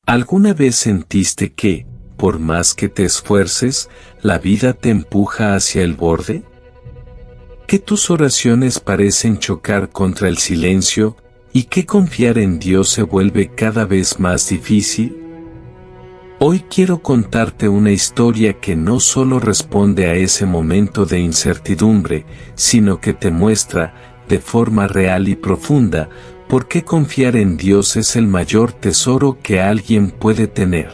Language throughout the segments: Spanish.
¿Alguna vez sentiste que, por más que te esfuerces, la vida te empuja hacia el borde? ¿Que tus oraciones parecen chocar contra el silencio y que confiar en Dios se vuelve cada vez más difícil? Hoy quiero contarte una historia que no solo responde a ese momento de incertidumbre, sino que te muestra, de forma real y profunda, por qué confiar en Dios es el mayor tesoro que alguien puede tener.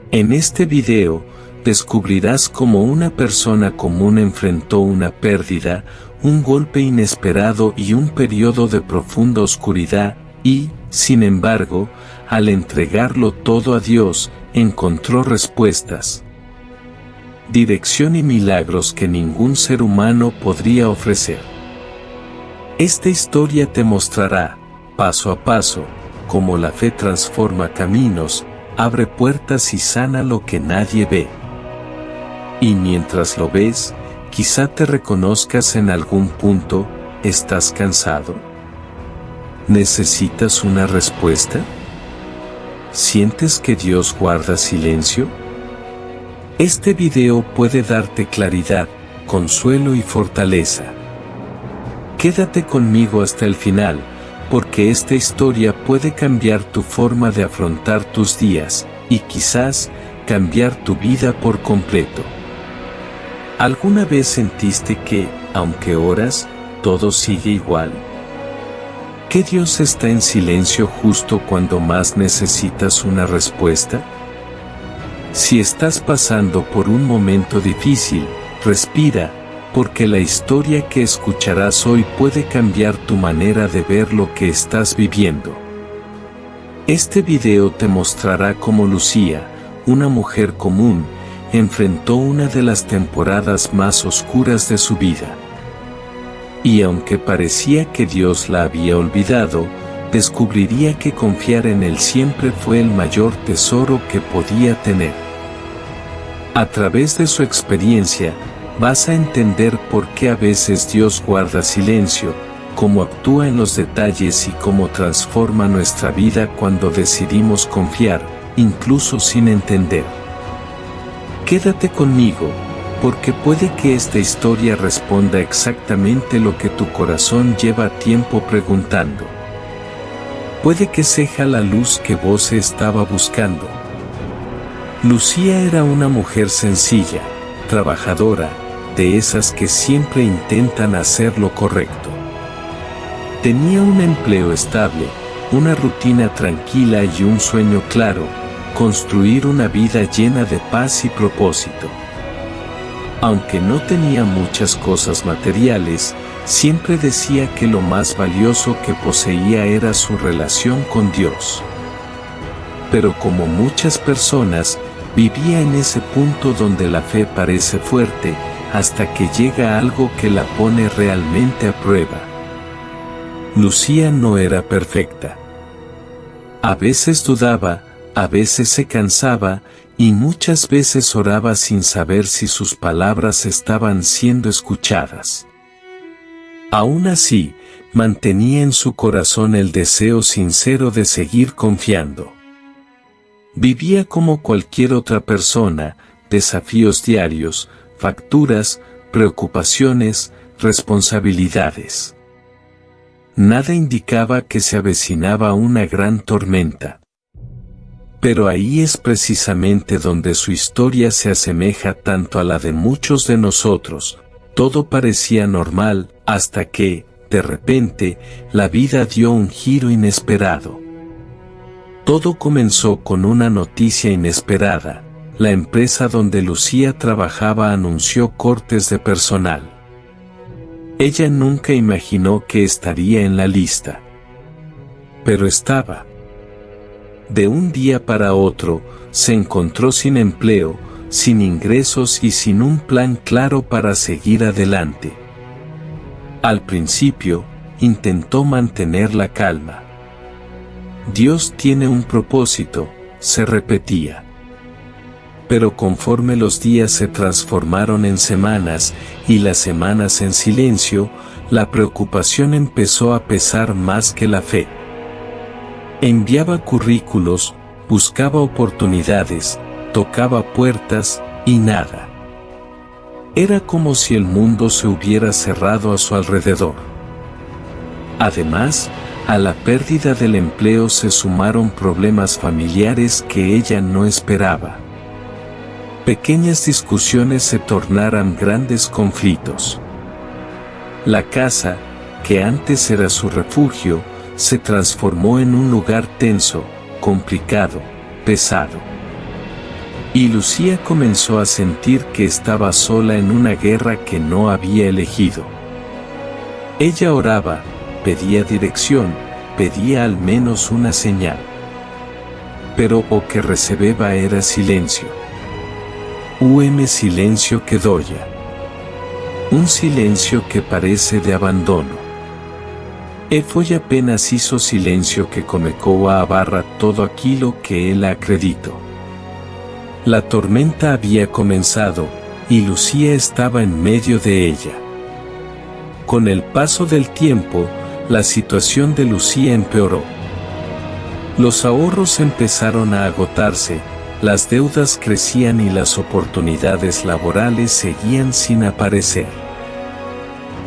En este video, descubrirás cómo una persona común enfrentó una pérdida, un golpe inesperado y un periodo de profunda oscuridad, y, sin embargo, al entregarlo todo a Dios, encontró respuestas, dirección y milagros que ningún ser humano podría ofrecer. Esta historia te mostrará, paso a paso, cómo la fe transforma caminos, abre puertas y sana lo que nadie ve. Y mientras lo ves, quizá te reconozcas en algún punto. ¿Estás cansado? ¿Necesitas una respuesta? ¿Sientes que Dios guarda silencio? Este video puede darte claridad, consuelo y fortaleza. Quédate conmigo hasta el final, porque esta historia puede cambiar tu forma de afrontar tus días, y quizás, cambiar tu vida por completo. ¿Alguna vez sentiste que, aunque oras, todo sigue igual? ¿Que Dios está en silencio justo cuando más necesitas una respuesta? Si estás pasando por un momento difícil, respira, porque la historia que escucharás hoy puede cambiar tu manera de ver lo que estás viviendo. Este video te mostrará cómo Lucía, una mujer común, enfrentó una de las temporadas más oscuras de su vida. Y aunque parecía que Dios la había olvidado, descubriría que confiar en Él siempre fue el mayor tesoro que podía tener. A través de su experiencia, vas a entender por qué a veces Dios guarda silencio, cómo actúa en los detalles y cómo transforma nuestra vida cuando decidimos confiar, incluso sin entender. Quédate conmigo, porque puede que esta historia responda exactamente lo que tu corazón lleva tiempo preguntando. Puede que sea la luz que vos estaba buscando. Lucía era una mujer sencilla, trabajadora, de esas que siempre intentan hacer lo correcto. Tenía un empleo estable, una rutina tranquila y un sueño claro: construir una vida llena de paz y propósito. Aunque no tenía muchas cosas materiales, siempre decía que lo más valioso que poseía era su relación con Dios. Pero como muchas personas, vivía en ese punto donde la fe parece fuerte, hasta que llega algo que la pone realmente a prueba. Lucía no era perfecta. A veces dudaba, a veces se cansaba, y muchas veces oraba sin saber si sus palabras estaban siendo escuchadas. Aún así, mantenía en su corazón el deseo sincero de seguir confiando. Vivía como cualquier otra persona, desafíos diarios, facturas, preocupaciones, responsabilidades. Nada indicaba que se avecinaba una gran tormenta. Pero ahí es precisamente donde su historia se asemeja tanto a la de muchos de nosotros. Todo parecía normal, hasta que, de repente, la vida dio un giro inesperado. Todo comenzó con una noticia inesperada. La empresa donde Lucía trabajaba anunció cortes de personal. Ella nunca imaginó que estaría en la lista. Pero estaba. De un día para otro, se encontró sin empleo, sin ingresos y sin un plan claro para seguir adelante. Al principio, intentó mantener la calma. Dios tiene un propósito, se repetía. Pero conforme los días se transformaron en semanas, y las semanas en silencio, la preocupación empezó a pesar más que la fe. Enviaba currículos, buscaba oportunidades, tocaba puertas, y nada. Era como si el mundo se hubiera cerrado a su alrededor. Además, a la pérdida del empleo se sumaron problemas familiares que ella no esperaba. Pequeñas discusiones se tornaron grandes conflictos. La casa, que antes era su refugio, se transformó en un lugar tenso, complicado, pesado. Y Lucía comenzó a sentir que estaba sola en una guerra que no había elegido. Ella oraba, pedía dirección, pedía al menos una señal. Pero lo que recebeba era silencio. Silencio que doya. Un silencio que parece de abandono. Foi apenas hizo silencio que comenzó a abarrar todo aquello que él acreditó. La tormenta había comenzado, y Lucía estaba en medio de ella. Con el paso del tiempo, la situación de Lucía empeoró. Los ahorros empezaron a agotarse, las deudas crecían y las oportunidades laborales seguían sin aparecer.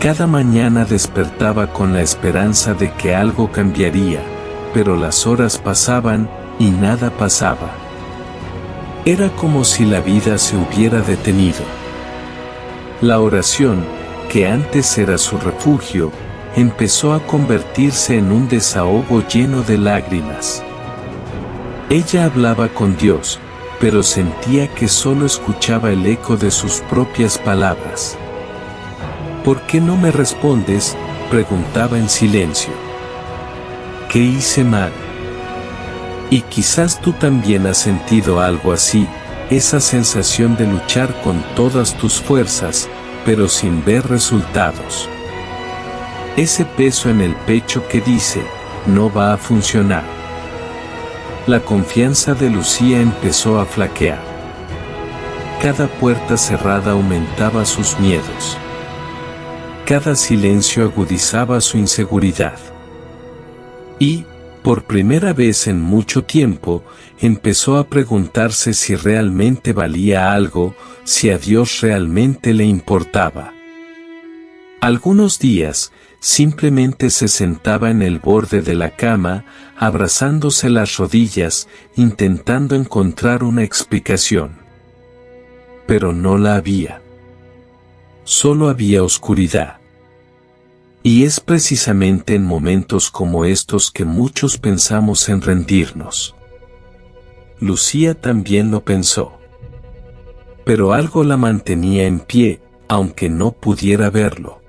Cada mañana despertaba con la esperanza de que algo cambiaría, pero las horas pasaban y nada pasaba. Era como si la vida se hubiera detenido. La oración, que antes era su refugio, empezó a convertirse en un desahogo lleno de lágrimas. Ella hablaba con Dios, pero sentía que solo escuchaba el eco de sus propias palabras. ¿Por qué no me respondes?, preguntaba en silencio. ¿Qué hice mal? Y quizás tú también has sentido algo así, esa sensación de luchar con todas tus fuerzas, pero sin ver resultados. Ese peso en el pecho que dice, no va a funcionar. La confianza de Lucía empezó a flaquear. Cada puerta cerrada aumentaba sus miedos. Cada silencio agudizaba su inseguridad. Y, por primera vez en mucho tiempo, empezó a preguntarse si realmente valía algo, si a Dios realmente le importaba. Algunos días, simplemente se sentaba en el borde de la cama, abrazándose las rodillas, intentando encontrar una explicación. Pero no la había. Solo había oscuridad. Y es precisamente en momentos como estos que muchos pensamos en rendirnos. Lucía también lo pensó. Pero algo la mantenía en pie, aunque no pudiera verlo.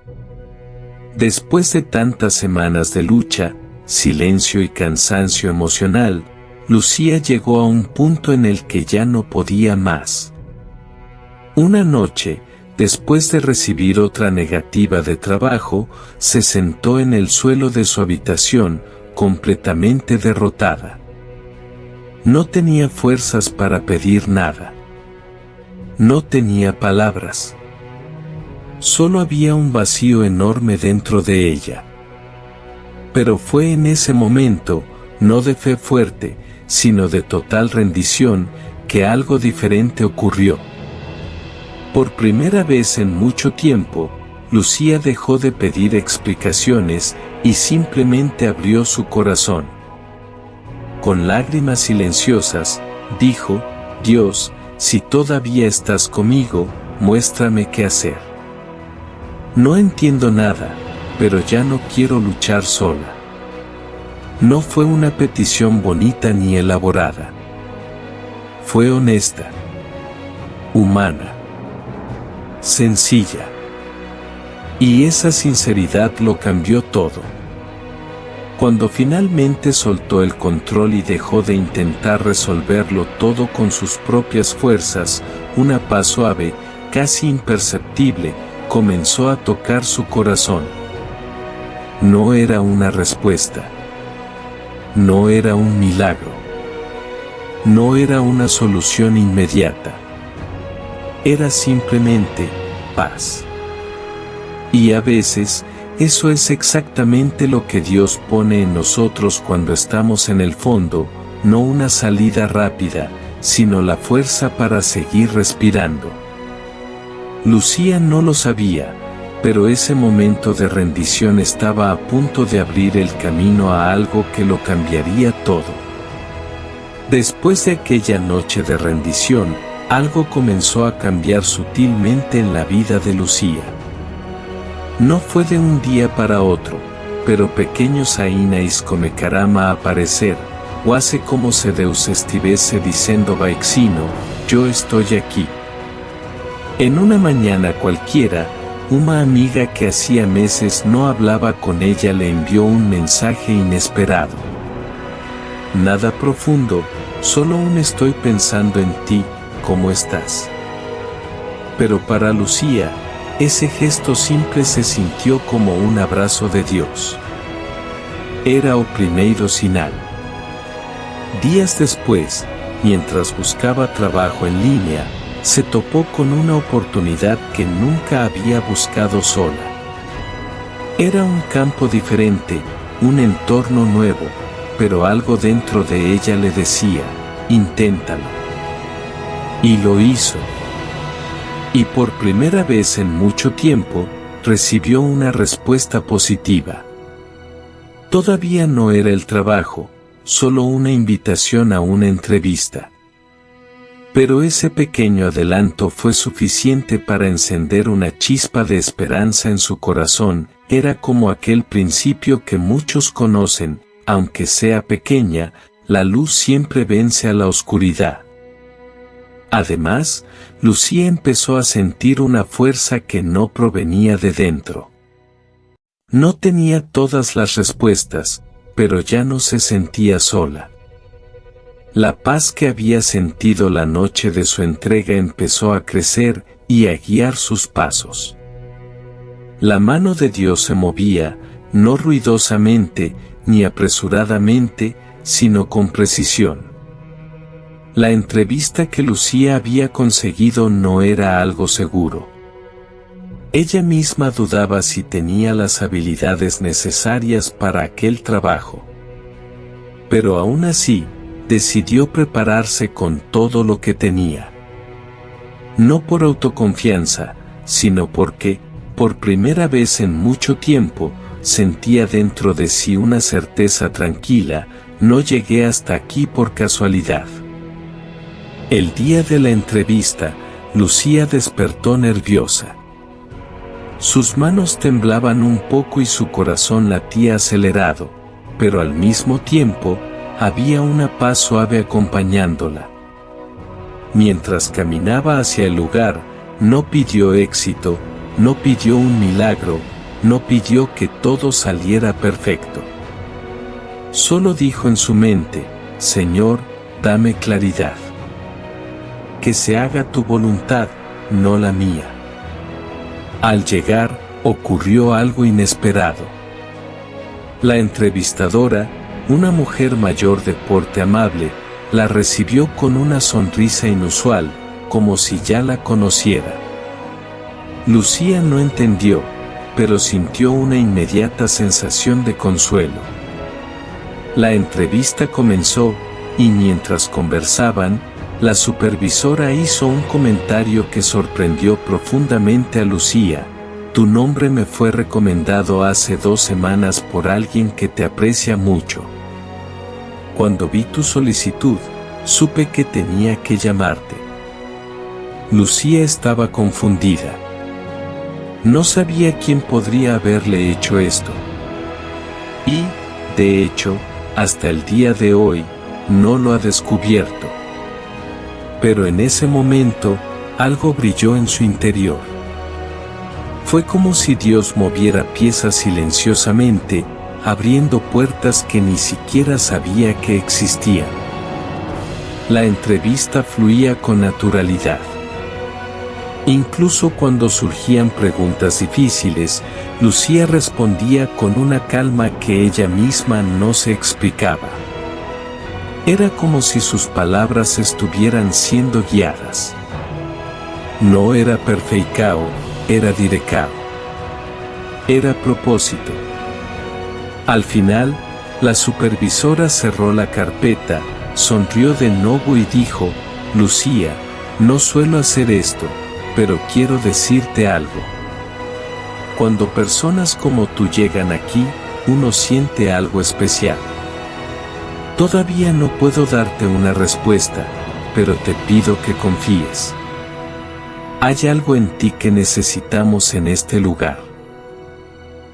Después de tantas semanas de lucha, silencio y cansancio emocional, Lucía llegó a un punto en el que ya no podía más. Una noche, después de recibir otra negativa de trabajo, se sentó en el suelo de su habitación, completamente derrotada. No tenía fuerzas para pedir nada. No tenía palabras. Solo había un vacío enorme dentro de ella. Pero fue en ese momento, no de fe fuerte, sino de total rendición, que algo diferente ocurrió. Por primera vez en mucho tiempo, Lucía dejó de pedir explicaciones y simplemente abrió su corazón. Con lágrimas silenciosas, dijo, Dios, si todavía estás conmigo, muéstrame qué hacer. No entiendo nada, pero ya no quiero luchar sola. No fue una petición bonita ni elaborada. Fue honesta, humana, sencilla. Y esa sinceridad lo cambió todo. Cuando finalmente soltó el control y dejó de intentar resolverlo todo con sus propias fuerzas, una paz suave, casi imperceptible, comenzó a tocar su corazón. No era una respuesta. No era un milagro. No era una solución inmediata. Era simplemente paz. Y a veces, eso es exactamente lo que Dios pone en nosotros cuando estamos en el fondo, no una salida rápida, sino la fuerza para seguir respirando. Lucía no lo sabía, pero ese momento de rendición estaba a punto de abrir el camino a algo que lo cambiaría todo. Después de aquella noche de rendición, algo comenzó a cambiar sutilmente en la vida de Lucía. No fue de un día para otro, pero pequeños ainais começaram a aparecer, quase como se Deus estivesse dizendo Vexino, yo estoy aquí. En una mañana cualquiera, una amiga que hacía meses no hablaba con ella le envió un mensaje inesperado. Nada profundo, solo un estoy pensando en ti, ¿cómo estás? Pero para Lucía, ese gesto simple se sintió como un abrazo de Dios. Era o primeiro sinal. Días después, mientras buscaba trabajo en línea, se topó con una oportunidad que nunca había buscado sola. Era un campo diferente, un entorno nuevo, pero algo dentro de ella le decía, inténtalo. Y lo hizo. Y por primera vez en mucho tiempo, recibió una respuesta positiva. Todavía no era el trabajo, solo una invitación a una entrevista. Pero ese pequeño adelanto fue suficiente para encender una chispa de esperanza en su corazón. Era como aquel principio que muchos conocen, aunque sea pequeña, la luz siempre vence a la oscuridad. Además, Lucía empezó a sentir una fuerza que no provenía de dentro. No tenía todas las respuestas, pero ya no se sentía sola. La paz que había sentido la noche de su entrega empezó a crecer y a guiar sus pasos. La mano de Dios se movía, no ruidosamente, ni apresuradamente, sino con precisión. La entrevista que Lucía había conseguido no era algo seguro. Ella misma dudaba si tenía las habilidades necesarias para aquel trabajo. Pero aún así, decidió prepararse con todo lo que tenía. No por autoconfianza, sino porque, por primera vez en mucho tiempo, sentía dentro de sí una certeza tranquila, no llegué hasta aquí por casualidad. El día de la entrevista, Lucía despertó nerviosa. Sus manos temblaban un poco y su corazón latía acelerado, pero al mismo tiempo, había una paz suave acompañándola. Mientras caminaba hacia el lugar, no pidió éxito, no pidió un milagro, no pidió que todo saliera perfecto. Solo dijo en su mente, Señor, dame claridad. Que se haga tu voluntad, no la mía. Al llegar, ocurrió algo inesperado. La entrevistadora, una mujer mayor de porte amable, la recibió con una sonrisa inusual, como si ya la conociera. Lucía no entendió, pero sintió una inmediata sensación de consuelo. La entrevista comenzó, y mientras conversaban, la supervisora hizo un comentario que sorprendió profundamente a Lucía. Tu nombre me fue recomendado hace 2 semanas por alguien que te aprecia mucho. Cuando vi tu solicitud, supe que tenía que llamarte. Lucía estaba confundida. No sabía quién podría haberle hecho esto. Y, de hecho, hasta el día de hoy, no lo ha descubierto. Pero en ese momento, algo brilló en su interior. Fue como si Dios moviera piezas silenciosamente, abriendo puertas que ni siquiera sabía que existían. La entrevista fluía con naturalidad. Incluso cuando surgían preguntas difíciles, Lucía respondía con una calma que ella misma no se explicaba. Era como si sus palabras estuvieran siendo guiadas. No era perfeicao, era direcao. Era propósito. Al final, la supervisora cerró la carpeta, sonrió de nuevo y dijo: Lucía, no suelo hacer esto, pero quiero decirte algo. Cuando personas como tú llegan aquí, uno siente algo especial. Todavía no puedo darte una respuesta, pero te pido que confíes. Hay algo en ti que necesitamos en este lugar.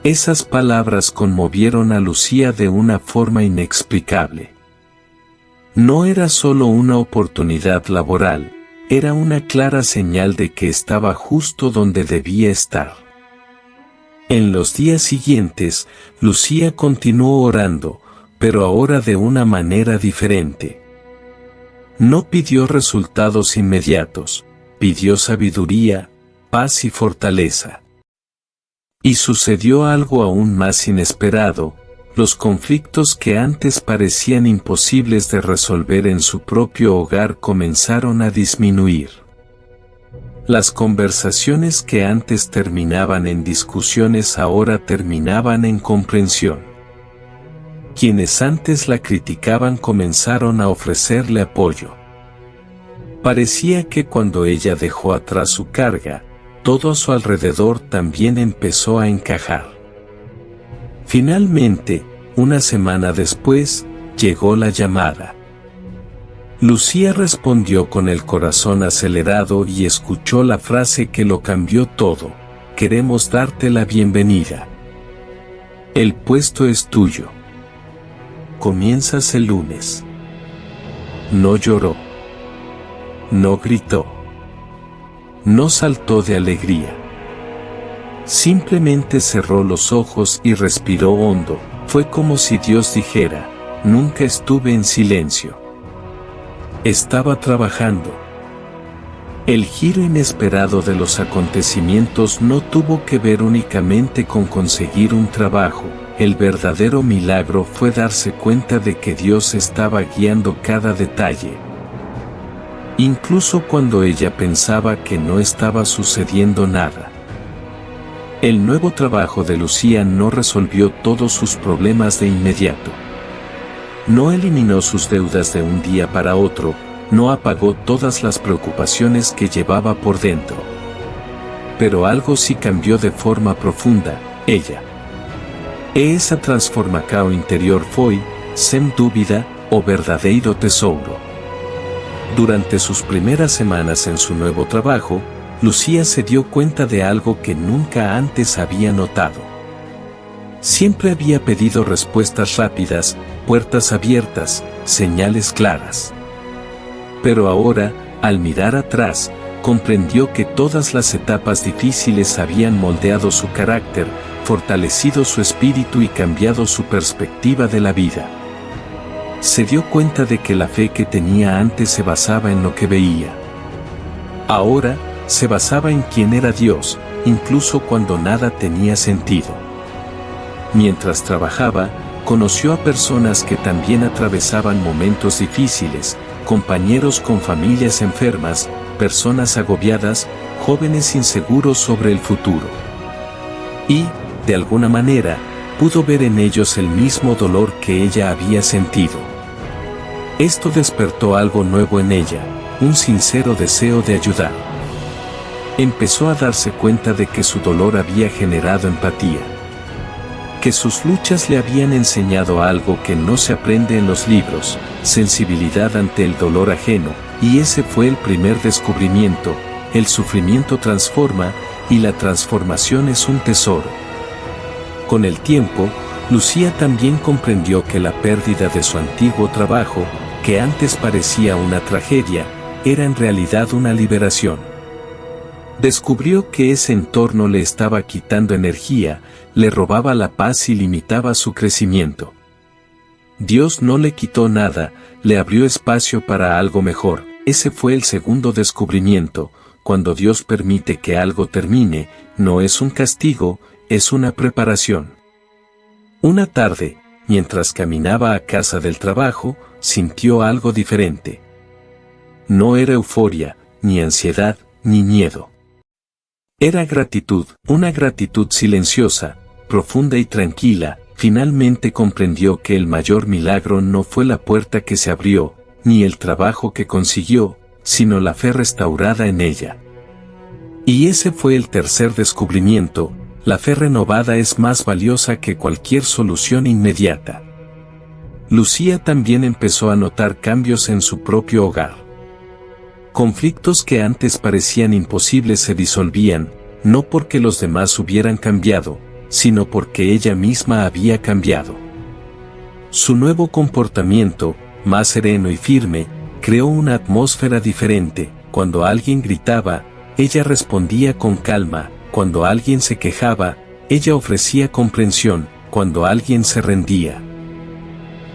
Esas palabras conmovieron a Lucía de una forma inexplicable. No era solo una oportunidad laboral, era una clara señal de que estaba justo donde debía estar. En los días siguientes, Lucía continuó orando, pero ahora de una manera diferente. No pidió resultados inmediatos, pidió sabiduría, paz y fortaleza. Y sucedió algo aún más inesperado. Los conflictos que antes parecían imposibles de resolver en su propio hogar comenzaron a disminuir. Las conversaciones que antes terminaban en discusiones ahora terminaban en comprensión. Quienes antes la criticaban comenzaron a ofrecerle apoyo. Parecía que cuando ella dejó atrás su carga, todo a su alrededor también empezó a encajar. Finalmente, una semana después, llegó la llamada. Lucía respondió con el corazón acelerado y escuchó la frase que lo cambió todo: queremos darte la bienvenida. El puesto es tuyo. Comienzas el lunes. No lloró. No gritó. No saltó de alegría. Simplemente cerró los ojos y respiró hondo. Fue como si Dios dijera: nunca estuve en silencio. Estaba trabajando. El giro inesperado de los acontecimientos no tuvo que ver únicamente con conseguir un trabajo. El verdadero milagro fue darse cuenta de que Dios estaba guiando cada detalle. Incluso cuando ella pensaba que no estaba sucediendo nada. El nuevo trabajo de Lucía no resolvió todos sus problemas de inmediato. No eliminó sus deudas de un día para otro, no apagó todas las preocupaciones que llevaba por dentro. Pero algo sí cambió de forma profunda, ella. Esa transformação interior foi, sem dúvida, o verdadeiro tesouro. Durante sus primeras semanas en su nuevo trabajo, Lucía se dio cuenta de algo que nunca antes había notado. Siempre había pedido respuestas rápidas, puertas abiertas, señales claras. Pero ahora, al mirar atrás, comprendió que todas las etapas difíciles habían moldeado su carácter, fortalecido su espíritu y cambiado su perspectiva de la vida. Se dio cuenta de que la fe que tenía antes se basaba en lo que veía. Ahora, se basaba en quién era Dios, incluso cuando nada tenía sentido. Mientras trabajaba, conoció a personas que también atravesaban momentos difíciles, compañeros con familias enfermas, personas agobiadas, jóvenes inseguros sobre el futuro. Y, de alguna manera, pudo ver en ellos el mismo dolor que ella había sentido. Esto despertó algo nuevo en ella, un sincero deseo de ayudar. Empezó a darse cuenta de que su dolor había generado empatía. Que sus luchas le habían enseñado algo que no se aprende en los libros, sensibilidad ante el dolor ajeno, y ese fue el primer descubrimiento: el sufrimiento transforma, y la transformación es un tesoro. Con el tiempo, Lucía también comprendió que la pérdida de su antiguo trabajo, que antes parecía una tragedia, era en realidad una liberación. Descubrió que ese entorno le estaba quitando energía, le robaba la paz y limitaba su crecimiento. Dios no le quitó nada, le abrió espacio para algo mejor. Ese fue el segundo descubrimiento: cuando Dios permite que algo termine, no es un castigo, es una preparación. Una tarde, mientras caminaba a casa del trabajo, sintió algo diferente. No era euforia, ni ansiedad, ni miedo. Era gratitud, una gratitud silenciosa, profunda y tranquila. Finalmente comprendió que el mayor milagro no fue la puerta que se abrió, ni el trabajo que consiguió, sino la fe restaurada en ella. Y ese fue el tercer descubrimiento: la fe renovada es más valiosa que cualquier solución inmediata. Lucía también empezó a notar cambios en su propio hogar. Conflictos que antes parecían imposibles se disolvían, no porque los demás hubieran cambiado, sino porque ella misma había cambiado. Su nuevo comportamiento, más sereno y firme, creó una atmósfera diferente. Cuando alguien gritaba, ella respondía con calma; cuando alguien se quejaba, ella ofrecía comprensión; cuando alguien se rendía,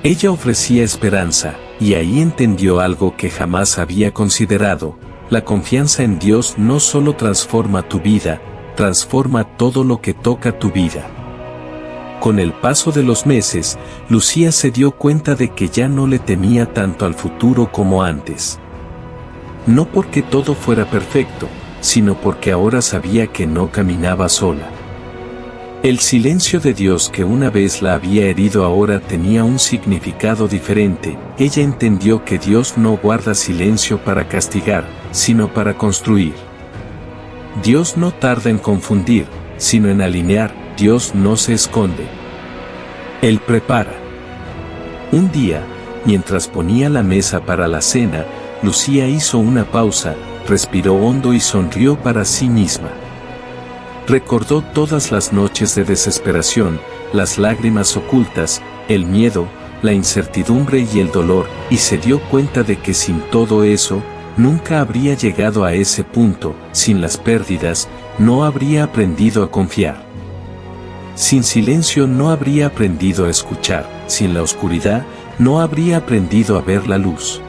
ella ofrecía esperanza. Y ahí entendió algo que jamás había considerado: la confianza en Dios no solo transforma tu vida, transforma todo lo que toca tu vida. Con el paso de los meses, Lucía se dio cuenta de que ya no le temía tanto al futuro como antes. No porque todo fuera perfecto, sino porque ahora sabía que no caminaba sola. El silencio de Dios que una vez la había herido ahora tenía un significado diferente. Ella entendió que Dios no guarda silencio para castigar, sino para construir. Dios no tarda en confundir, sino en alinear. Dios no se esconde. Él prepara. Un día, mientras ponía la mesa para la cena, Lucía hizo una pausa, respiró hondo y sonrió para sí misma. Recordó todas las noches de desesperación, las lágrimas ocultas, el miedo, la incertidumbre y el dolor, y se dio cuenta de que sin todo eso, nunca habría llegado a ese punto. Sin las pérdidas, no habría aprendido a confiar. Sin silencio no habría aprendido a escuchar; sin la oscuridad, no habría aprendido a ver la luz.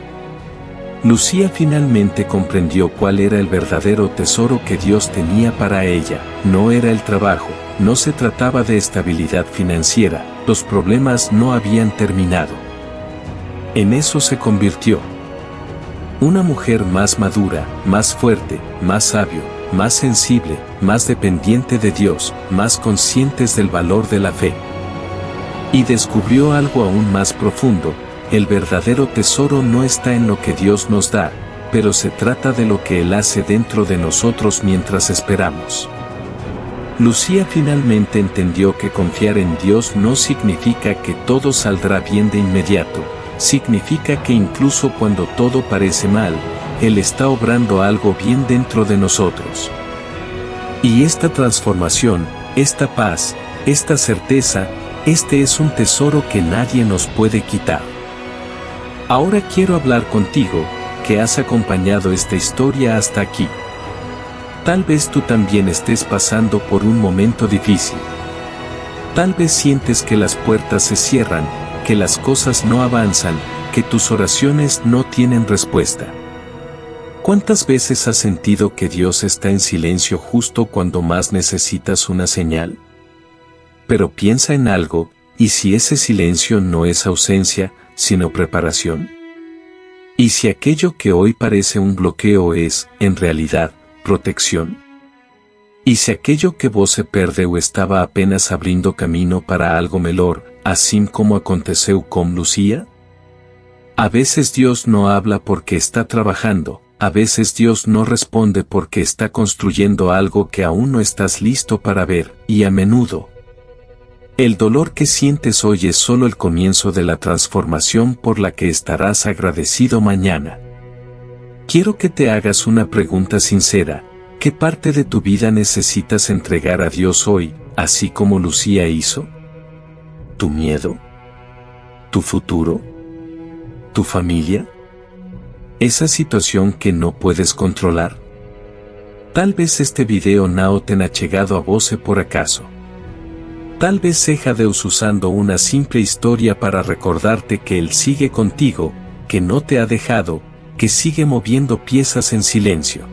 Lucía finalmente comprendió cuál era el verdadero tesoro que Dios tenía para ella. No era el trabajo, no se trataba de estabilidad financiera, los problemas no habían terminado. En eso se convirtió. Una mujer más madura, más fuerte, más sabio, más sensible, más dependiente de Dios, más conscientes del valor de la fe. Y descubrió algo aún más profundo: el verdadero tesoro no está en lo que Dios nos da, pero se trata de lo que Él hace dentro de nosotros mientras esperamos. Lucía finalmente entendió que confiar en Dios no significa que todo saldrá bien de inmediato, significa que incluso cuando todo parece mal, Él está obrando algo bien dentro de nosotros. Y esta transformación, esta paz, esta certeza, este es un tesoro que nadie nos puede quitar. Ahora quiero hablar contigo, que has acompañado esta historia hasta aquí. Tal vez tú también estés pasando por un momento difícil. Tal vez sientes que las puertas se cierran, que las cosas no avanzan, que tus oraciones no tienen respuesta. ¿Cuántas veces has sentido que Dios está en silencio justo cuando más necesitas una señal? Pero piensa en algo: ¿y si ese silencio no es ausencia, sino preparación? ¿Y si aquello que hoy parece un bloqueo es, en realidad, protección? ¿Y si aquello que vos se perdeu estaba apenas abrindo camino para algo melhor, así como aconteceu con Lucía? A veces Dios no habla porque está trabajando, a veces Dios no responde porque está construyendo algo que aún no estás listo para ver, y a menudo, el dolor que sientes hoy es solo el comienzo de la transformación por la que estarás agradecido mañana. Quiero que te hagas una pregunta sincera: ¿qué parte de tu vida necesitas entregar a Dios hoy, así como Lucía hizo? ¿Tu miedo? ¿Tu futuro? ¿Tu familia? ¿Esa situación que no puedes controlar? Tal vez este video no te ha llegado a vos por acaso. Tal vez seja Deus usando una simple historia para recordarte que Él sigue contigo, que no te ha dejado, que sigue moviendo piezas en silencio.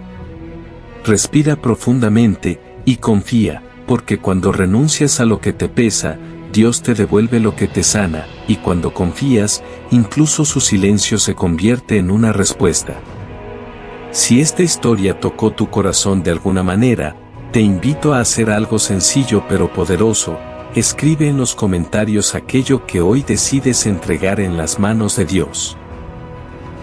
Respira profundamente y confía, porque cuando renuncias a lo que te pesa, Dios te devuelve lo que te sana, y cuando confías, incluso su silencio se convierte en una respuesta. Si esta historia tocó tu corazón de alguna manera, te invito a hacer algo sencillo pero poderoso: escribe en los comentarios aquello que hoy decides entregar en las manos de Dios.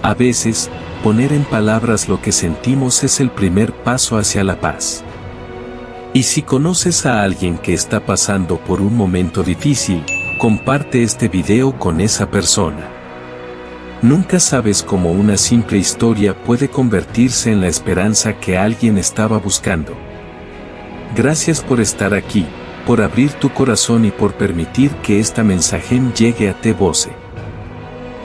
A veces, poner en palabras lo que sentimos es el primer paso hacia la paz. Y si conoces a alguien que está pasando por un momento difícil, comparte este video con esa persona. Nunca sabes cómo una simple historia puede convertirse en la esperanza que alguien estaba buscando. Gracias por estar aquí, por abrir tu corazón y por permitir que esta mensaje llegue a te voce.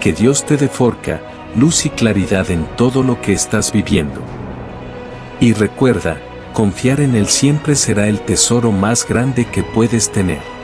Que Dios te dé forca, luz y claridad en todo lo que estás viviendo. Y recuerda, confiar en Él siempre será el tesoro más grande que puedes tener.